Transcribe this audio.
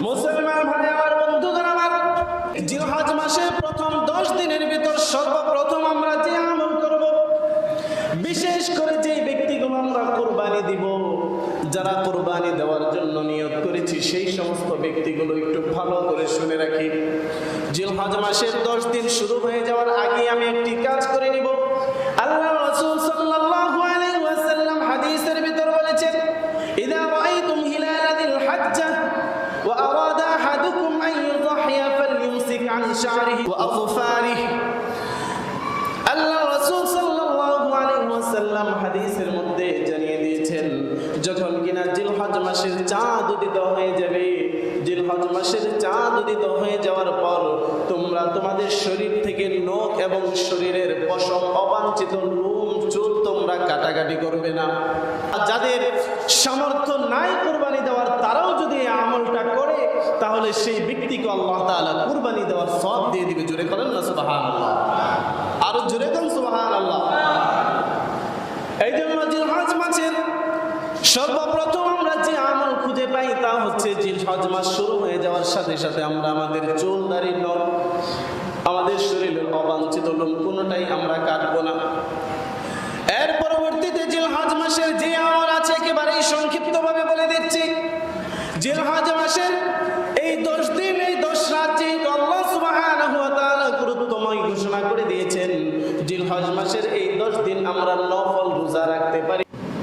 মুসলমান ভাই আমার, বন্ধুগণ আমার, জিলহজ মাসে প্রথম 10 দিনের ভিতর সর্বপ্রথম আমরা যে আমল করব, বিশেষ করে যে ব্যক্তিগুলো আমরা কুরবানি দিব, যারা কুরবানি দেওয়ার জন্য নিয়ত করেছি, সেই সমস্ত ব্যক্তিগুলো একটু ভালো করে শুনে রাখি। জিলহজ মাসের 10 দিন শুরু হয়ে যাওয়ার আগে আমি একটি কাজ করে নিব। আল্লাহ রাসূল সাল্লাল্লাহু আলাইহি ওয়াসাল্লাম হাদিসের ভিতর বলেছেন, ইযা রাআইতুম হিলালাল হজ্জাহ ওয়া আরাদা আহাদুকুম আন ইউযহিয়া ফালইউমসিক আন শা'রিহি ওয়া আযফারিহি। আল্লাহ রাসূল সাল্লাল্লাহু আলাইহি ওয়াসাল্লাম হাদিসের মধ্যে জানিয়ে দিয়েছেন, যখন কিনা জিলহজ মাসের চাঁদ উদিত হয়ে যাবে, জিলহজ মাসের চাঁদ উদিত হয়ে যাওয়ার পর তোমরা তোমাদের শরীর থেকে নখ এবং শরীরের পশম, অবাঞ্ছিত লোম চুল তোমরা কাটাকাটি করবে না। যাদের সামর্থ্য নাই কুরবানি দেওয়ার, তারাও যদি এই আমলটা করে, তাহলে সেই ব্যক্তিকে আল্লাহ তাআলা কুরবানি দেওয়ার সওয়াব দিয়ে দিবে। জোরে বলেন না সুবহানাল্লাহ, আরো জোরে বলেন সুবহানাল্লাহ। এই জন্য জিলহজ মাসের সর্বপ্রথম আমরা যে আমল খুঁজে পাই তা হচ্ছে, জিলহজ মাস শুরু হয়ে যাওয়ার সাথে সাথে আমরা আমাদের চুল, দাড়ি, নখ, আমাদের শরীরের অবাঞ্ছিত লোম কোনোটাই আমরা কাটবো না। এর পরবর্তীতে জিলহজ মাসের যে আমল আছে একেবারেই সংক্ষিপ্তভাবে বলে দিচ্ছি। জিলহজ মাসের এই 10 দিন, এই 10 রাত যে আল্লাহ সুবহানাহু ওয়া তাআলা গুরুত্বময় ঘোষণা করে দিয়েছেন, জিলহজ মাসের এই 10 দিন আমরা নফল